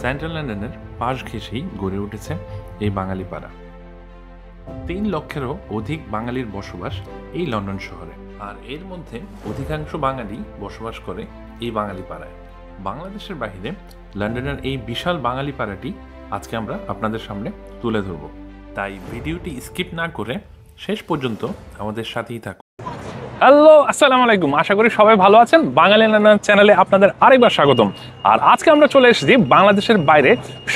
Central লন্ডনের পাশ ঘেঁষেই গড়ে উঠেছে এই বাঙালি পাড়া। 3 লক্ষেরও অধিক বাঙালির বসবাস এই লন্ডন শহরে, আর এর মধ্যে অধিকাংশ বাঙালি বসবাস করে এই বাঙালি পাড়ায়। বাংলাদেশের বাইরে লন্ডনের এই বিশাল বাঙালি পাড়াটি আজকে আমরা আপনাদের সামনে তুলে ধরব, তাই ভিডিওটি স্কিপ না করে শেষ পর্যন্ত আমাদের সাথেই থাকুন। হ্যালো, আসসালামু আলাইকুম। আশা করি সবাই ভালো আছেন। বাঙালি লন্ডন চ্যানেলে আপনাদের আরেকবার স্বাগতম। আর আজকে আমরা চলে এসেছি বাংলাদেশের বাইরে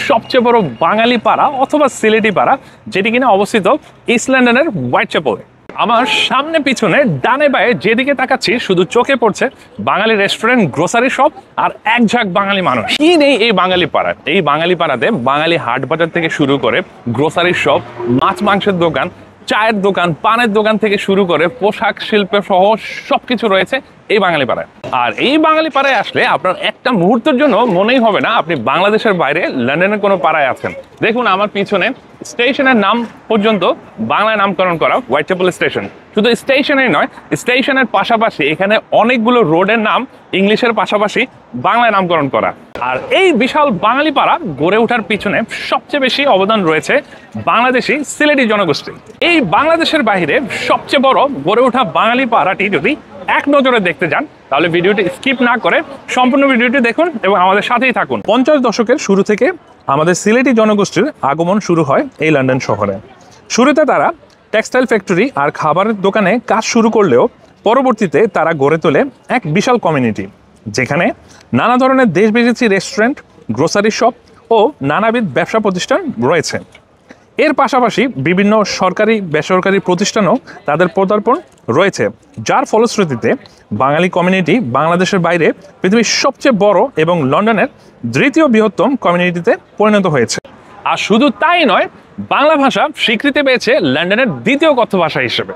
সবচেয়ে বড় বাঙালি পাড়া অথবা সিলেটি পাড়া, যেটি কিনা অবস্থিত ইস্ট লন্ডনের হোয়াইটচ্যাপেলে। আমার সামনে পিছনে ডানে বায়ে যেদিকে তাকাচ্ছি শুধু চোখে পড়ছে বাঙালি রেস্টুরেন্ট, গ্রোসারি শপ আর এক ঝাঁক বাঙালি মানুষ। কি নেই এই বাঙালি পাড়ায়? এই বাঙালি পাড়াতে বাঙালি হাট বাজার থেকে শুরু করে গ্রোসারি শপ, মাছ মাংসের দোকান, চায়ের দোকান, পানের দোকান থেকে শুরু করে পোশাক শিল্প সহ সবকিছু রয়েছে এই বাঙালি পাড়ায়। আর এই বাঙালি পাড়ায় আসলে আপনার একটা মুহূর্তের জন্য মনেই হবে না আপনি বাংলাদেশের বাইরে লন্ডনের কোনো পাড়ায় আছেন। দেখুন আমার পিছনে স্টেশনের নাম পর্যন্ত বাংলায় নামকরণ করা, হোয়াইটচ্যাপেল স্টেশন। শুধু স্টেশনেই নয়, স্টেশনের পাশাপাশি এখানে অনেকগুলো রোডের নাম ইংলিশের পাশাপাশি বাংলায় নামকরণ করা। আর এই বিশাল বাঙালি পাড়া গড়ে ওঠার পিছনে সবচেয়ে বেশি অবদান রয়েছে বাংলাদেশি সিলেটি জনগোষ্ঠী। এই বাংলাদেশের বাইরে সবচেয়ে বড় গড়ে ওঠা বাঙালি পাড়াটি যদি এক নজরে দেখতে যান, তাহলে ভিডিওটি স্কিপ না করে সম্পূর্ণ ভিডিওটি দেখুন এবং আমাদের সাথেই থাকুন। 50 দশকের শুরু থেকে আমাদের সিলেটি জনগোষ্ঠীর আগমন শুরু হয় এই লন্ডন শহরে। শুরুতে তারা টেক্সটাইল ফ্যাক্টরি আর খাবারের দোকানে কাজ শুরু করলেও পরবর্তীতে তারা গড়ে তোলে এক বিশাল কমিউনিটি, যেখানে নানা ধরনের দেশ বিদেশি রেস্টুরেন্ট, গ্রোসারি শপ ও নানাবিধ ব্যবসা প্রতিষ্ঠান রয়েছে। এর পাশাপাশি বিভিন্ন সরকারি বেসরকারি প্রতিষ্ঠানও তাদের পদার্পণ রয়েছে, যার ফলশ্রুতিতে বাঙালি কমিউনিটি বাংলাদেশের বাইরে পৃথিবীর সবচেয়ে বড় এবং লন্ডনের দ্বিতীয় বৃহত্তম কমিউনিটিতে পরিণত হয়েছে। আর শুধু তাই নয়, বাংলা ভাষা স্বীকৃতি পেয়েছে লন্ডনের দ্বিতীয় কথ্য ভাষা হিসেবে।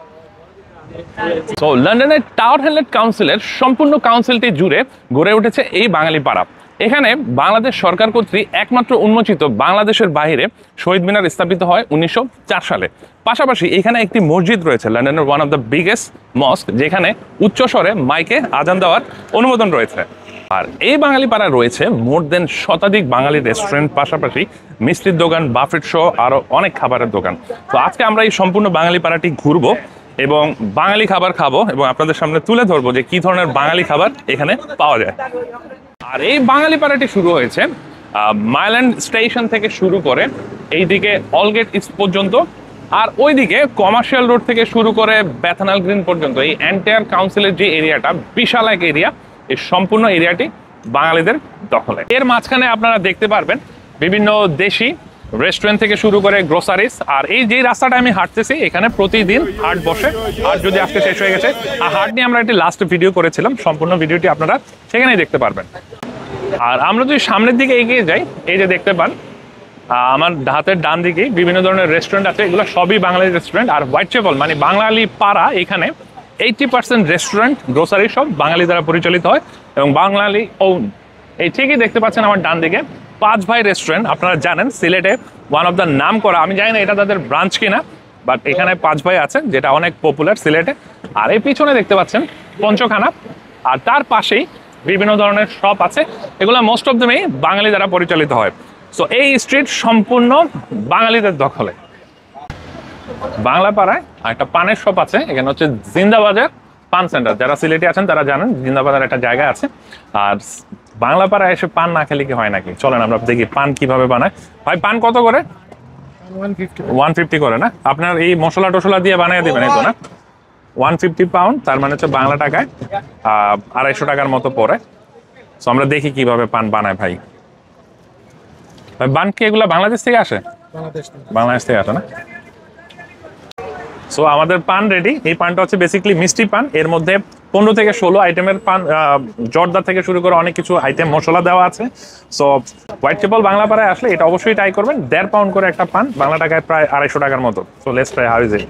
তো লন্ডনের টাওয়ার হ্যামলেট কাউন্সিলের সম্পূর্ণ কাউন্সিলটি জুড়ে গড়ে উঠেছে এই বাঙালি পাড়া। এখানে বাংলাদেশ সরকার কর্তৃক একমাত্র উন্মোচিত বাংলাদেশের বাইরে শহীদ মিনার স্থাপিত হয় 1904 সালে। পাশাপাশি এখানে একটি মসজিদ রয়েছে, লন্ডনের ওয়ান অফ দ্য বিগেস্ট মস্ক, যেখানে উচ্চস্বরে মাইকে আজান দেওয়ার অনুমোদন রয়েছে। আর এই বাঙালি পাড়ায় রয়েছে মোর দেন শতাধিক বাঙালি রেস্টুরেন্ট, পাশাপাশি মিষ্টির দোকান, বাফেট শো, আরও অনেক খাবারের দোকান। তো আজকে আমরা এই সম্পূর্ণ বাঙালি পাড়াটি ঘুরবো এবং বাঙালি খাবার খাবো এবং আপনাদের সামনে তুলে ধরবো যে কি ধরনের বাঙালি খাবার এখানে পাওয়া যায়। আর এই বাঙালি পাড়াটি শুরু হয়েছে মাইল্যান্ড স্টেশন থেকে শুরু করে এইদিকে অলগেট ইস্ট পর্যন্ত, আর ওইদিকে কমার্শিয়াল রোড থেকে শুরু করে ব্যাথানাল গ্রিন পর্যন্ত। এই এন্টায়ার কাউন্সিলের যে এরিয়াটা, বিশাল এক এরিয়া, এই সম্পূর্ণ এরিয়াটি বাঙালিদের দখলে। এর মাঝখানে আপনারা দেখতে পারবেন বিভিন্ন দেশি রেস্টুরেন্ট থেকে শুরু করে গ্রোসারিস। আর এই যে রাস্তাটা আমি হাঁটতেছি, এখানে প্রতিদিন হাট বসে। হাট যদি আজকে শেষ হয়ে গেছে, আর হাট নিয়ে আমরা একটি লাস্ট ভিডিও করেছিলাম, সম্পূর্ণ ভিডিওটি আপনারা সেখানেই দেখতে পারবেন। আর আমরা যদি সামনের দিকে এগিয়ে যাই, এই যে দেখতে পান আমার হাতের ডান দিকেই বিভিন্ন ধরনের রেস্টুরেন্ট আছে, এগুলো সবই বাঙালি রেস্টুরেন্ট। আর হোয়াইটচ্যাপেল মানে বাঙালি পাড়া, এখানে 80% রেস্টুরেন্ট, গ্রোসারি সব বাঙালি দ্বারা পরিচালিত হয় এবং বাঙালি ওন। এই ঠিকই দেখতে পাচ্ছেন আমার ডান দিকে পাঁচ ভাই রেস্টুরেন্ট। আপনারা জানেন সিলেটে ওয়ান অফ দ্য নাম করা, আমি জানি না এটা তাদের ব্রাঞ্চ কিনা, বাট এখানে পাঁচ ভাই আছে, যেটা অনেক পপুলার সিলেটে। আর এই পিছনে দেখতে পাচ্ছেন পঞ্চখানা, আর তার পাশেই বিভিন্ন ধরনের শপ আছে, এগুলো মোস্ট অফ দেমই বাঙালি দ্বারা পরিচালিত হয়। সো এই স্ট্রিট সম্পূর্ণ বাঙালিদের দখলে। বাংলা পাড়ায় একটা পানের শপ আছে, এখানে হচ্ছে জিন্দাবাজার পান সেন্টার। যারা সিলেটে আছেন তারা জানেন জিন্দাবাজার একটা জায়গা আছে। আর বাংলা পাড়ায় এসে পান না খেলে কি হয় নাকি? চলেন আমরা দেখি পান কিভাবে বানায়। ভাই পান কত করে? 150 করে না? আপনার এই মশলা টসলা দিয়ে বানিয়ে দেবেন, এই তো না? 150 পাউন্ড, তার মানে হচ্ছে বাংলা টাকায় 250 টাকার মতো পড়ে। সো আমরা দেখি কিভাবে পান বানায়। ভাই পান কি এগুলা বাংলাদেশ থেকে আসে? বাংলাদেশ থেকে আসে না? সো আমাদের পান রেডি। এই পানটা হচ্ছে বেসিক্যালি মিষ্টি পান, এর মধ্যে 15 থেকে 16 আইটেমের পান, জর্দা থেকে শুরু করে অনেক কিছু আইটেম মশলা দেওয়া আছে। সো হোয়াইটচ্যাপেল বাংলা পাড়ায় আসলে এটা অবশ্যই ট্রাই করবেন। 1.5 পাউন্ড করে একটা পান, বাংলা টাকায় প্রায় 250 টাকার মতো। So let's try how is it.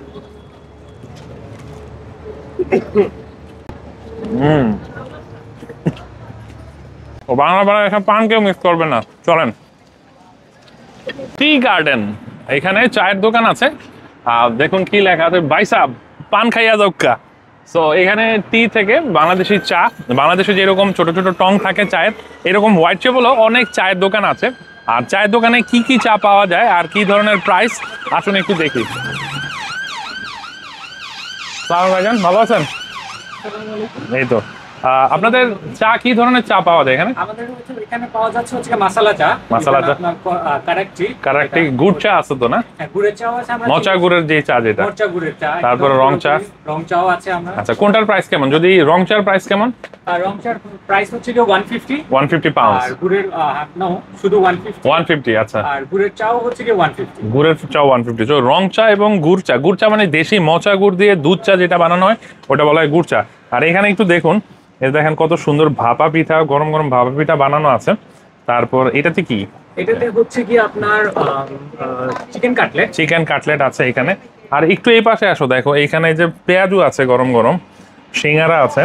ও বাংলা পাড়ায় এসব পান কেউ মিস করবেন না। চলেন টি গার্ডেন, এখানে চায়ের দোকান আছে। দেখুন কি লেখা আছে, ভাই সাহেব পান খাইয়া যাওকা। সো এখানে টি থেকে বাংলাদেশি চা, বাংলাদেশে যেরকম ছোট ছোট টং থাকে চায়ের, এরকম হোয়াইটচ্যাপেলও অনেক চায়ের দোকান আছে। আর চায়ের দোকানে কি কি চা পাওয়া যায় আর কি ধরনের প্রাইস আসুন একটু দেখি। সালাম ভাইজান, ভালো আছেন? এই তো আপনাদের চা কি ধরনের চা পাওয়া যায় এখানে? আমাদের এখানে পাওয়া যাচ্ছে হচ্ছে মাসালা চা। মাসালা চা, কারেক্ট গুড় চা আছে তো না? গুড়ের চাও আছে, আমরা মোচা গুড়ের যে চা, যেটা মোচা গুড়ের চা, তারপরে রং চা, রং চাও আছে আমরা। আচ্ছা, কোনটার প্রাইস কেমন? যদি রং চার প্রাইস কেমন? আর রং চার প্রাইস হচ্ছে কি 150 পাউন্ডস, আর গুড়ের নো শুধু 150। আচ্ছা, আর গুড়ের চাও হচ্ছে কি 150। গুড়ের চা 150। তো রং চা এবং গুড় চা মানে দেশি মোচা গুড় দিয়ে দুধ চা যেটা বানানো হয় ওটা বলা হয় গুড় চা। আর এখানে একটু দেখুন, দেখেন কত সুন্দর ভাপা পিঠা, গরম গরম ভাপা পিঠা বানানো আছে। তারপর এটাতে কি? এটাতে হচ্ছে কি আপনার চিকেন কাটলেট আছে এখানে। আর একটু এই পাশে আসো, দেখো এইখানে যে পেঁয়াজু আছে গরম গরম, সিঙ্গারা আছে,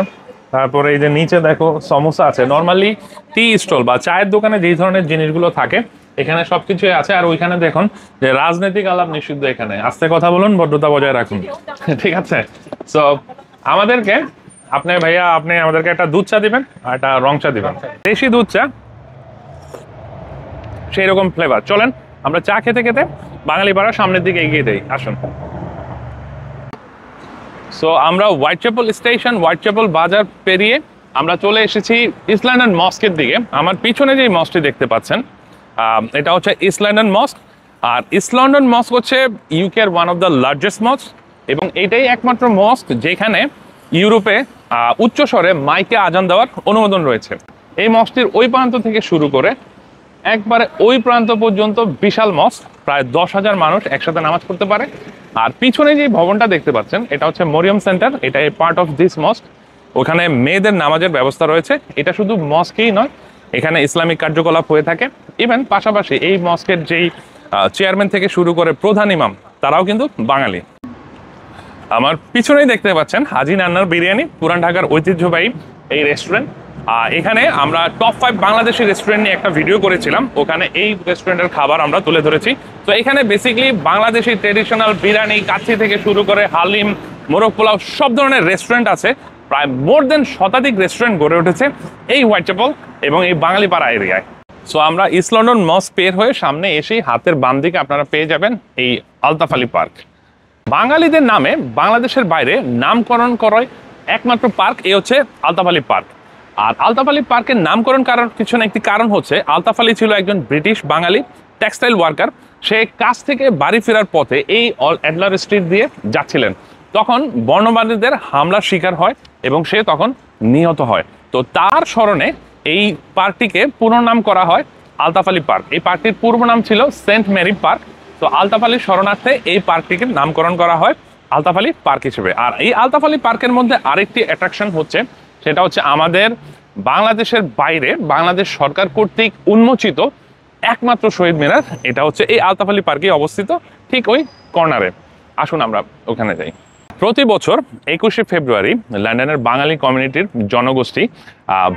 তারপরে এই যে নিচে দেখো সমোসা আছে। নর্মালি টি স্টল বা চায়ের দোকানে যেই ধরনের জিনিসগুলো থাকে এখানে সবকিছুই আছে। আর ওইখানে দেখুন যে রাজনৈতিক আলাপ নিষিদ্ধ, এখানে আস্তে কথা বলুন, ভদ্রতা বজায় রাখুন, ঠিক আছে? সো আমাদেরকে ভাইয়া আপনি আমাদেরকে একটা দুধ চা দিবেন আর একটা রং চা দিবেন, দেশি দুধ চা, সেই রকম ফ্লেভার। চলেন আমরা চা খেতে খেতে বাঙালি পাড়ার সামনের দিকে এগিয়ে দেই, আসুন। সো আমরা Whitechapel station, Whitechapel বাজার পেরিয়ে আমরা চলে এসেছি ইস্ট লন্ডন মস্কের দিকে। আমার পিছনে যে মস্কটি দেখতে পাচ্ছেন এটা হচ্ছে ইস্ট লন্ডন মস্ক। আর ইস্ট লন্ডন মস্ক হচ্ছে ইউকের ওয়ান অফ দ্য লার্জেস্ট মস্ক, এবং এটাই একমাত্র মস্ক যেখানে ইউরোপে উচ্চ স্বরে মাইকে আজান দেওয়ার অনুমোদন রয়েছে। এই মস্কটির ওই প্রান্ত থেকে শুরু করে একবারে ওই প্রান্ত পর্যন্ত বিশাল মস্ক, প্রায় 10,000 মানুষ একসাথে নামাজ পড়তে পারে। আর পিছনে যে ভবনটা দেখতে পাচ্ছেন এটা হচ্ছে মরিয়ম সেন্টার, এটা এ পার্ট অফ দিস মস্ক। ওখানে মেয়েদের নামাজের ব্যবস্থা রয়েছে। এটা শুধু মস্কেই নয়, এখানে ইসলামিক কার্যকলাপ হয়ে থাকে। ইভেন পাশাপাশি এই মস্কের যেই চেয়ারম্যান থেকে শুরু করে প্রধান ইমাম, তারাও কিন্তু বাঙালি। আমার পিছনেই দেখতে পাচ্ছেন হাজি নান্নার বিরিয়ানি, পুরান ঢাকার ঐতিহ্যবাহী এই রেস্টুরেন্ট। এখানে আমরা টপ 5 বাংলাদেশি রেস্টুরেন্ট নিয়ে একটা ভিডিও করেছিলাম, ওখানে এই রেস্টুরেন্টের খাবার আমরা তুলে ধরেছি। তো এখানে বেসিক্যালি বাংলাদেশি ট্রেডিশনাল বিরিয়ানি, কাচ্চি থেকে শুরু করে হালিম, মোরগ পোলাও, সব ধরনের রেস্টুরেন্ট আছে। প্রায় মোর দেন শতাধিক রেস্টুরেন্ট গড়ে উঠেছে এই হোয়াইট চ্যাপেল এবং এই বাঙালিপাড়া এরিয়ায়। সো আমরা ইস্ট লন্ডন মস্ক পের হয়ে সামনে এসেই হাতের বাম দিকে আপনারা পেয়ে যাবেন এই আলতাফ আলী পার্ক। বাঙালিদের নামে বাংলাদেশের বাইরে নামকরণ করার একমাত্র পার্ক এই হচ্ছে আলতাফ আলী পার্ক। আর আলতাফ আলী পার্কের নামকরণ করার পিছনে একটি কারণ হচ্ছে, আলতাফ আলী ছিল একজন ব্রিটিশ বাঙালি টেক্সটাইল ওয়ার্কার। সে কাজ থেকে বাড়ি ফেরার পথে এই অ্যাডলার স্ট্রিট দিয়ে যাচ্ছিলেন, তখন বর্ণবাদীদের হামলার শিকার হয় এবং সে তখন নিহত হয়। তো তার স্মরণে এই পার্কটিকে পুনর্নাম করা হয় আলতাফ আলী পার্ক। এই পার্কটির পূর্ব নাম ছিল সেন্ট মেরি পার্ক। তো আলতাফ আলীর শরণার্থে এই পার্কটিকে নামকরণ করা হয় আলতাফ আলী পার্ক হিসেবে। আর এই আলতাফ আলী পার্কের মধ্যে আরেকটি অ্যাট্রাকশন হচ্ছে, সেটা হচ্ছে আমাদের বাংলাদেশের বাইরে বাংলাদেশ সরকার কর্তৃক উন্মোচিত একমাত্র শহীদ মিনার। এটা হচ্ছে এই আলতাফ আলী পার্কে অবস্থিত, ঠিক ওই কর্নারে। আসুন আমরা ওখানে যাই। প্রতি বছর 21শে ফেব্রুয়ারি লন্ডনের বাঙালি কমিউনিটির জনগোষ্ঠী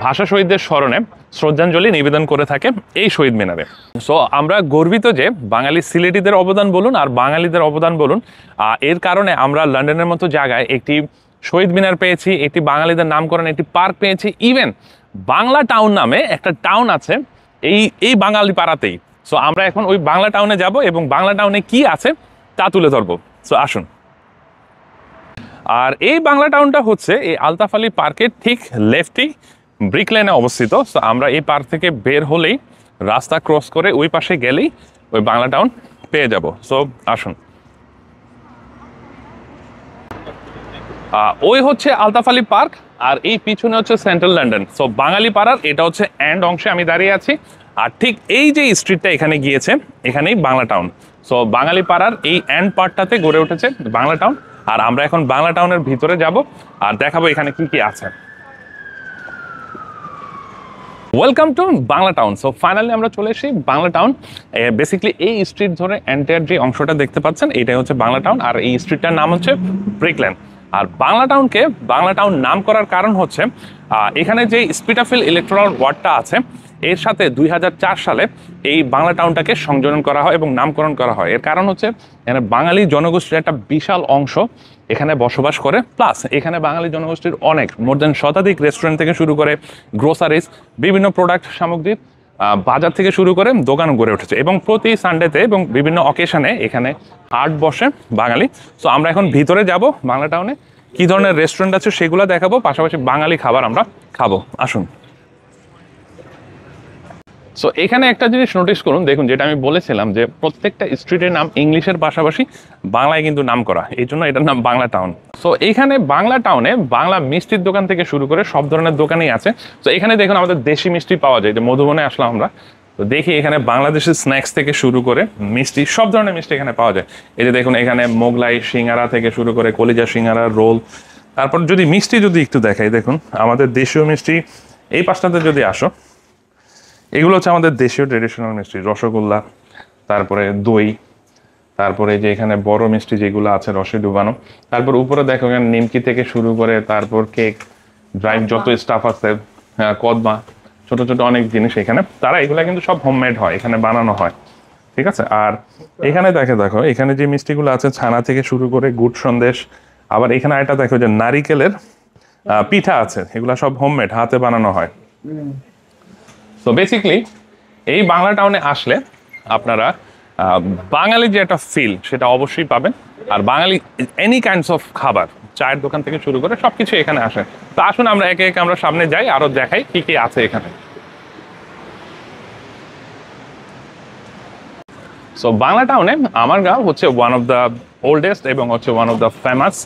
ভাষা শহীদদের স্মরণে শ্রদ্ধাঞ্জলি নিবেদন করে থাকে এই শহীদ মিনারে। সো আমরা গর্বিত যে বাঙালি সিলেটিদের অবদান বলুন আর বাঙালিদের অবদান বলুন, এর কারণে আমরা লন্ডনের মতো জায়গায় একটি শহীদ মিনার পেয়েছি, একটি বাঙালিদের নামকরণ একটি পার্ক পেয়েছি। ইভেন বাংলা টাউন নামে একটা টাউন আছে এই বাঙালি পাড়াতেই। সো আমরা এখন ওই বাংলা টাউনে যাব এবং বাংলা টাউনে কি আছে তা তুলে ধরবো। সো আসুন। আর এই বাংলা টাউনটা হচ্ছে এই আলতাফ আলী পার্কের ঠিক লেফটেই ব্রিক লেনে অবস্থিত। সো আমরা এই পার্ক থেকে বের হলেই রাস্তা ক্রস করে ওই পাশে গেলেই ওই বাংলা টাউন পেয়ে যাব। সো আসুন। ওই হচ্ছে আলতাফ আলী পার্ক আর এই পিছনে হচ্ছে সেন্ট্রাল লন্ডন। সো বাঙালি পাড়ার এটা হচ্ছে এন্ড অংশে আমি দাঁড়িয়ে আছি, আর ঠিক এই যে স্ট্রিটটা এখানে গিয়েছে এখানেই বাংলা টাউন। সো বাঙালি পাড়ার এই এন্ড পার্টটাতে গড়ে উঠেছে বাংলা টাউন। আর আমরা এখন বাংলা টাউনের ভিতরে যাব আর দেখাবো এখানে কি কি আছে। Welcome to Bangla town. So finally আমরা চলে এসেছি বাংলা টাউন। বেসিক্যালি এই স্ট্রিট ধরে এন্টায়ার যে অংশটা দেখতে পাচ্ছেন এটাই হচ্ছে বাংলা টাউন, আর এই স্ট্রিটটার নাম হচ্ছে ব্রিক লেন। আর বাংলা টাউনকে বাংলা টাউন নাম করার কারণ হচ্ছে এখানে যে স্পিটাফিল ইলেকট্রাল ওয়ার্ডটা আছে এর সাথে 2004 সালে এই বাংলা টাউনটাকে সংযোজন করা হয় এবং নামকরণ করা হয়। এর কারণ হচ্ছে এখানে বাঙালি জনগোষ্ঠীর একটা বিশাল অংশ এখানে বসবাস করে, প্লাস এখানে বাঙালি জনগোষ্ঠীর অনেক মোর দেন শতাধিক রেস্টুরেন্ট থেকে শুরু করে গ্রোসারিজ, বিভিন্ন প্রোডাক্ট সামগ্রীর বাজার থেকে শুরু করে দোকান গড়ে উঠেছে এবং প্রতি সানডেতে এবং বিভিন্ন অকেশনে এখানে হাট বসে বাঙালি। সো আমরা এখন ভিতরে যাব বাংলা টাউনে, কী ধরনের রেস্টুরেন্ট আছে সেগুলো দেখাবো, পাশাপাশি বাঙালি খাবার আমরা খাবো। আসুন। সো এখানে একটা জিনিস নোটিস করুন, দেখুন যেটা আমি বলেছিলাম যে প্রত্যেকটা স্ট্রিটের নাম ইংলিশের পাশাপাশি বাংলায় কিন্তু নাম করা, এই জন্য এটার নাম বাংলা টাউন। সো এইখানে বাংলা টাউনে বাংলা মিষ্টির দোকান থেকে শুরু করে সব ধরনের দোকানই আছে। তো এখানে দেখুন আমাদের দেশি মিষ্টি পাওয়া যায়, যে মধুবনে আসলাম আমরা, তো দেখি এখানে বাংলাদেশের স্ন্যাক্স থেকে শুরু করে মিষ্টি, সব ধরনের মিষ্টি এখানে পাওয়া যায়। এই যে দেখুন এখানে মোগলাই সিঙ্গারা থেকে শুরু করে কলিজা সিঙ্গারা, রোল। তারপর যদি মিষ্টি যদি একটু দেখাই, দেখুন আমাদের দেশীয় মিষ্টি এই পাশটাতে যদি আসো, এগুলো হচ্ছে আমাদের দেশীয় ট্রেডিশনাল মিষ্টি, রসগোল্লা, তারপরে দই, তারপরে যে এখানে বড় মিষ্টি যেগুলো আছে রসে ডুবানো, তারপর উপরে দেখো এখানে নিমকি থেকে শুরু করে তারপর কেক, ড্রাই যত স্টাফ আছে, কদমা, ছোট ছোট অনেক জিনিস এখানে, তারা এগুলা কিন্তু সব হোমমেড হয়, এখানে বানানো হয়, ঠিক আছে। আর এখানে দেখো এখানে যে মিষ্টিগুলো আছে ছানা থেকে শুরু করে গুড় সন্দেশ, আবার এখানে একটা দেখো যে নারিকেলের পিঠা আছে, এগুলা সব হোমমেড, হাতে বানানো হয়। সো বেসিকলি এই বাংলা টাউনে আসলে আপনারা বাঙালি যে একটা ফিল সেটা অবশ্যই পাবেন। আর বাঙালি এনি কাইন্ডস অফ খাবার, চায়ের দোকান থেকে শুরু করে সব কিছু এখানে আসে। তো আসুন আমরা একে একে আমরা সামনে যাই, আরও দেখাই কী কী আছে এখানে। সো বাংলা টাউনে আমারগাঁও হচ্ছে ওয়ান অফ দ্য ওল্ডেস্ট এবং হচ্ছে ওয়ান অফ দ্য ফেমাস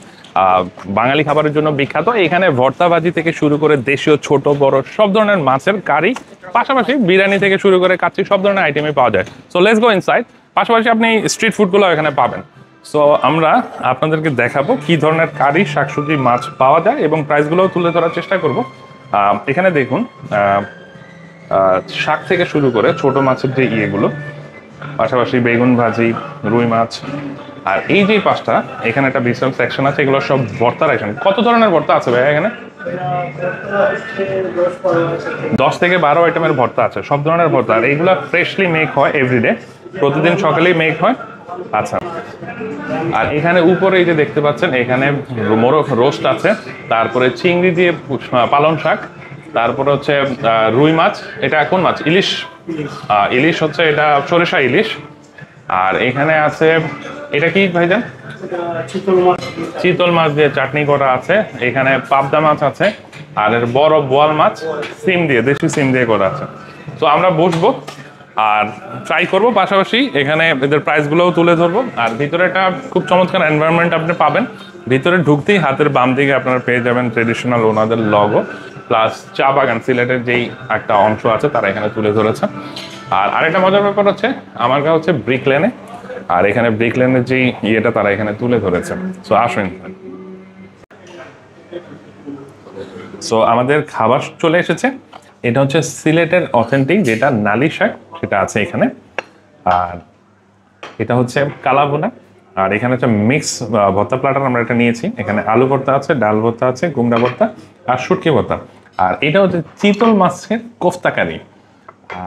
বাঙালি খাবারের জন্য বিখ্যাত। এখানে ভর্তা ভাজি থেকে শুরু করে দেশীয় ছোট বড় সব ধরনের মাছের কারি, পাশাপাশি বিরিয়ানি থেকে শুরু করে কাচ্চি, সব ধরনের আইটেমই পাওয়া যায়। So let's go inside. পাশাপাশি আপনি স্ট্রিট ফুডগুলো এখানে পাবেন। সো আমরা আপনাদেরকে দেখাবো কি ধরনের কারি, শাকসবজি, মাছ পাওয়া যায় এবং প্রাইসগুলোও তুলে ধরার চেষ্টা করব। এখানে দেখুন শাক থেকে শুরু করে ছোট মাছের যে ইয়েগুলো, পাশাপাশি বেগুন ভাজি, রুই মাছ। আর এই যে পাঁচটা এখানে একটা বিশাল সেকশন আছে, এগুলো সব ভর্তার আইটেম। কত ধরনের ভর্তা আছে ভাই এখানে? 10 থেকে 12 আইটেমের ভর্তা আছে, সব ধরনের ভর্তা। আর এইগুলো ফ্রেশলি মেক হয় এভরিডে, প্রতিদিন সকালেই মেক হয়। আচ্ছা, আর এখানে উপরে এই যে দেখতে পাচ্ছেন এখানে মোরগ রোস্ট আছে, তারপরে চিংড়ি দিয়ে পালং শাক, তারপরে হচ্ছে রুই মাছ, এটা কোন মাছ? ইলিশ। ইলিশ হচ্ছে এটা সরিষা ইলিশ। আর এখানে আছে এটা কি ভাইজান? চিতল মাছ দিয়ে চাটনি করা আছে। এখানে পাবদা মাছ আছে, আর এর বড় বোয়াল মাছ সিম দিয়ে, দেশি সিম দিয়ে করা আছে। তো আমরা বসবো আর ট্রাই করব, পাশাপাশি এখানে এদের প্রাইসগুলোও তুলে ধরবো। আর ভিতরে একটা খুব চমৎকার এনভায়রনমেন্ট আপনি পাবেন। ভিতরে ঢুকতেই হাতের বাম দিকে আপনারা পেয়ে যাবেন ট্রেডিশনাল ওনাদের লগো, প্লাস চা বাগান, সিলেটের যেই একটা অংশ আছে তারা এখানে তুলে ধরেছে। আর আরেকটা মজার ব্যাপার হচ্ছে আমারগাঁও হচ্ছে ব্রিক লেনে, আর এখানে ব্রিক লেনের যে ইয়েটা তারা এখানে তুলে ধরেছে। সো আসুন। সো আমাদের খাবার চলে এসেছে। এটা হচ্ছে সিলেটের অথেন্টিক যেটা নালি শাক, সেটা আছে এখানে। আর এটা হচ্ছে কালাভুনা। আর এখানে হচ্ছে মিক্স ভর্তা প্লাটার আমরা এটা নিয়েছি। এখানে আলু ভর্তা আছে, ডাল ভর্তা আছে, কুমড়া ভর্তা আর শুটকি ভর্তা। আর এটা হচ্ছে চিতল মাছের কোফতা কারি।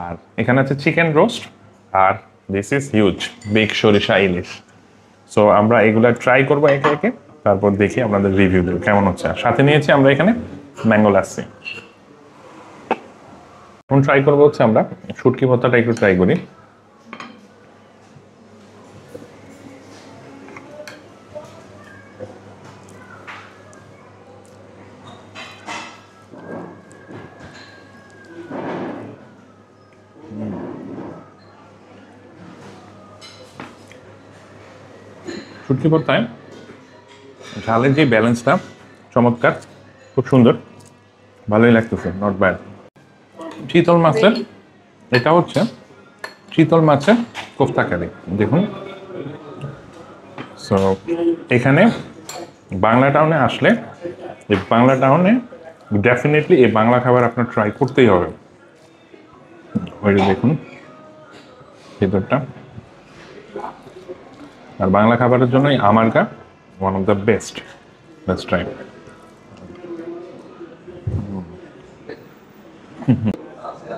আর এখানে হচ্ছে চিকেন রোস্ট। আর this is huge big shorshe ilish. So আমরা এগুলা ট্রাই করবো একে একে, তারপর দেখি আপনাদের রিভিউ দেবো কেমন হচ্ছে। আর সাথে নিয়েছি আমরা এখানে ম্যাঙ্গো লাসি। এখন ট্রাই করবো হচ্ছে আমরা শুটকি ভর্তাটা একটু ট্রাই করি। শুটকি ভর্তায় ঝালের যে ব্যালেন্সটা চমৎকার, খুব সুন্দর, ভালোই লাগতেছে, নট ব্যাড। চিতল মাছের এটা হচ্ছে চিতল মাছের কোফতা কারি, দেখুন। সো এখানে বাংলা টাউনে আসলে এই বাংলা টাউনে ডেফিনেটলি এই বাংলা খাবার আপনার ট্রাই করতেই হবে। ওইটা দেখুন ভেতরটা। আর বাংলা খাবারের জন্যই Amargaon one of the best. Let's try.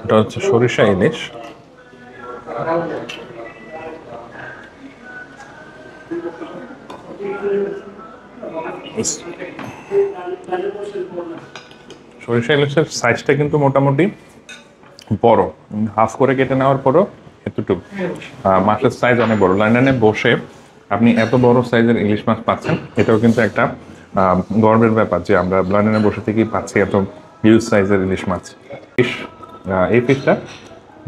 এটা হচ্ছে সরিষা ইলিশ। সরিষা ইলিশের সাইজটা কিন্তু মোটামুটি বড়, হাফ করে কেটে নেওয়ার পরও এতটুকু মাছের সাইজ অনেক বড়। লন্ডনে বসে আপনি এত বড় সাইজের ইলিশ মাছ পাচ্ছেন, এটাও কিন্তু একটা গর্বের ব্যাপার যে আমরা লন্ডনে বসে থেকেই পাচ্ছি এত হিউজ সাইজের ইলিশ মাছ। ফিশ, এই ফিশটা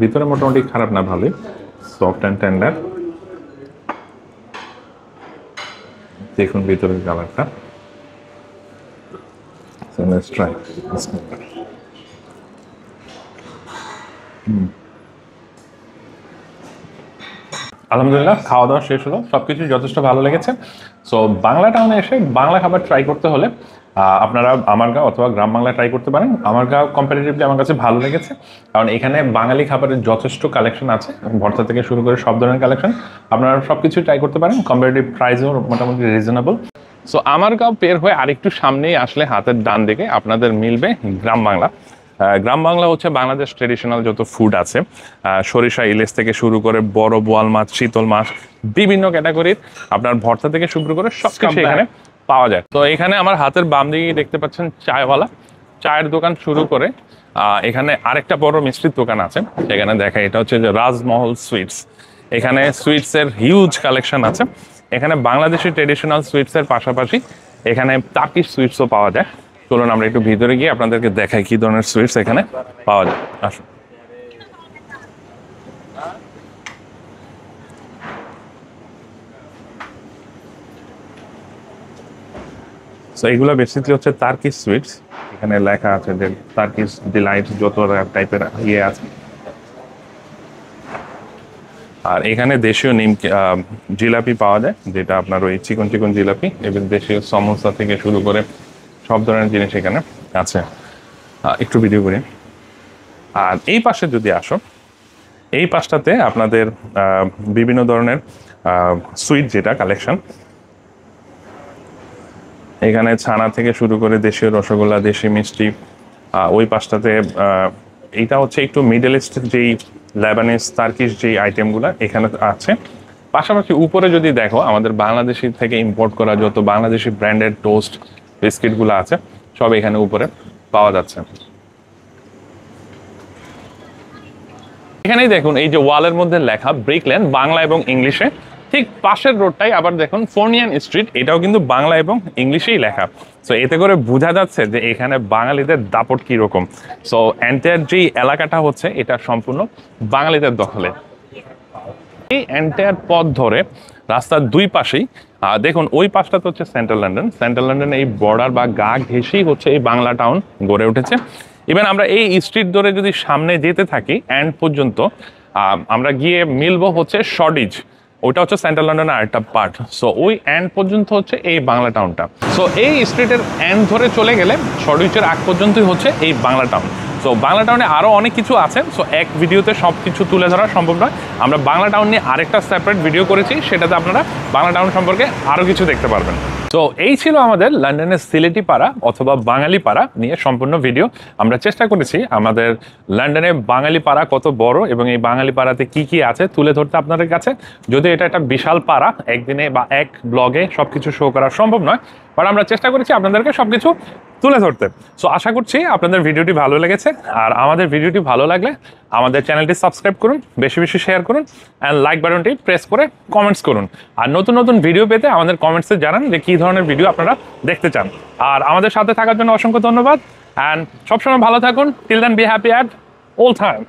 ভিতরে মোটামুটি খারাপ না, ভালোই সফট অ্যান্ড টেন্ডার। দেখুন ভিতরের কালারটা। Let's try. আলহামদুলিল্লাহ, খাওয়া দাওয়া শেষ হলো, সবকিছু যথেষ্ট ভালো লেগেছে। সো বাংলা টাউনে এসে বাংলা খাবার ট্রাই করতে হলে আপনারা আমারগাঁও অথবা গ্রাম বাংলা ট্রাই করতে পারেন। আমারগাঁও কম্পারেটিভলি আমার কাছে ভালো লেগেছে, কারণ এখানে বাঙালি খাবারের যথেষ্ট কালেকশন আছে, ভর্তা থেকে শুরু করে সব ধরনের কালেকশন। আপনারা সব কিছু ট্রাই করতে পারেন, কম্পারেটিভ প্রাইসও মোটামুটি রিজনেবল। সো আমারগাঁও পের হয়ে আরেকটু সামনেই আসলে হাতের ডান দিকে আপনাদের মিলবে গ্রাম বাংলা। গ্রাম বাংলা হচ্ছে বাংলাদেশ ট্রেডিশনাল যত ফুড আছে, সরিষা ইলিশ থেকে শুরু করে বড় বোয়াল মাছ, শীতল মাছ, বিভিন্ন ক্যাটাগরির আপনার ভর্তা থেকে শুরু করে সব কিছু এখানে পাওয়া যায়। তো এখানে আমার হাতের বাম দিকে দেখতে পাচ্ছেন চায়ওয়ালা, চায়ের দোকান শুরু করে এখানে আরেকটা বড় মিষ্টির দোকান আছে, সেখানে দেখা এটা হচ্ছে যে রাজমহল সুইটস। এখানে সুইটসের হিউজ কালেকশন আছে। এখানে বাংলাদেশি ট্রেডিশনাল সুইটসের পাশাপাশি এখানে টার্কিশ সুইটসও পাওয়া যায়। চলুন আমরা একটু ভিতরে গিয়ে আপনাদেরকে দেখাই কি ধরনের সুইটস এখানে পাওয়া যায়। আসুন। সো এইগুলো বেসিক্যালি হচ্ছে টার্কিশ সুইটস। এখানে লেখা আছে যে টার্কিশ ডিলাইট যত টাইপের ইয়ে আছে। আর এখানে দেশীয় জিলাপি পাওয়া যায়, যেটা আপনার ওই চিকন চিকন জিলাপি, এবং দেশীয় সমোসা থেকে শুরু করে সব ধরনের জিনিস এখানে আছে। একটু ভিডিও করি। আর এই পাশে যদি আসো, এই পাশটাতে আপনাদের বিভিন্ন ধরনের সুইট যেটা কালেকশন, এখানে ছানা থেকে শুরু করে দেশীয় রসগোল্লা, দেশি মিষ্টি। ওই পাশটাতে এইটা হচ্ছে একটু মিডল ইস্ট যেই লেবানিজ টার্কিশ যেই আইটেমগুলো এখানে আছে। পাশাপাশি উপরে যদি দেখো, আমাদের বাংলাদেশি থেকে ইম্পোর্ট করা যত বাংলাদেশি ব্র্যান্ডেড টোস্ট বিস্কিটগুলো আছে সব এখানে উপরে পাওয়া যাচ্ছে। এখানেই দেখুন এই যে ওয়ালের মধ্যে লেখা ব্রিকল্যান্ড বাংলা এবং ইংলিশে। ঠিক পাশের রোডটাই আবার দেখুন ফোর্নিয়ান স্ট্রিট, এটাও কিন্তু বাংলা এবং ইংলিশেই লেখা। সো এতে করে বোঝা যাচ্ছে যে এখানে বাঙালিদের দাপট কীরকম। সো এন্টায়ার যেই এলাকাটা হচ্ছে এটা সম্পূর্ণ বাঙালিদের দখলে। এই এন্টায়ার পথ ধরে রাস্তার দুই পাশেই দেখুন, ওই পাশটাতে হচ্ছে সেন্ট্রাল লন্ডন। সেন্ট্রাল লন্ডন এই বর্ডার বা গা ঘেঁষেই হচ্ছে এই বাংলা টাউন গড়ে উঠেছে। ইভেন আমরা এই স্ট্রিট ধরে যদি সামনে যেতে থাকি এন্ড পর্যন্ত, আমরা গিয়ে মিলবো হচ্ছে শর্ডিজ, ওইটা হচ্ছে সেন্ট্রাল লন্ডনের আরেকটা পার্ট। সো ওই এন্ড পর্যন্ত হচ্ছে এই বাংলা টাউনটা। সো এই স্ট্রিটের এন্ড ধরে চলে গেলে শর্ডিজের আগ পর্যন্তই হচ্ছে এই বাংলা টাউন। সো বাংলা টাউনে আরও অনেক কিছু আছে, সো এক ভিডিওতে সব কিছু তুলে ধরা সম্ভব নয়। আমরা বাংলা টাউন নিয়ে আরেকটা সেপারেট ভিডিও করেছি, সেটাতে আপনারা বাংলা টাউন সম্পর্কে আরও কিছু দেখতে পারবেন। তো এই ছিল আমাদের লন্ডনের সিলেটি পাড়া অথবা বাঙালি পাড়া নিয়ে সম্পূর্ণ ভিডিও। আমরা চেষ্টা করেছি আমাদের লন্ডনে বাঙালি পাড়া কত বড় এবং এই বাঙালি পাড়াতে কি কি আছে তুলে ধরতে আপনাদের কাছে। যদি এটা একটা বিশাল পাড়া, একদিনে বা এক ব্লগে সবকিছু শো করা সম্ভব নয়, বাট আমরা চেষ্টা করেছি আপনাদেরকে সবকিছু তুলে ধরতে। সো আশা করছি আপনাদের ভিডিওটি ভালো লেগেছে। আর আমাদের ভিডিওটি ভালো লাগলে আমাদের চ্যানেলটি সাবস্ক্রাইব করুন, বেশি বেশি শেয়ার করুন, অ্যান্ড লাইক বাটনটি প্রেস করে কমেন্টস করুন। আর নতুন নতুন ভিডিও পেতে আমাদের কমেন্টসে জানান যে কী ধরনের ভিডিও আপনারা দেখতে চান। আর আমাদের সাথে থাকার জন্য অসংখ্য ধন্যবাদ, অ্যান্ড সবসময় ভালো থাকুন। Till then be happy at all time.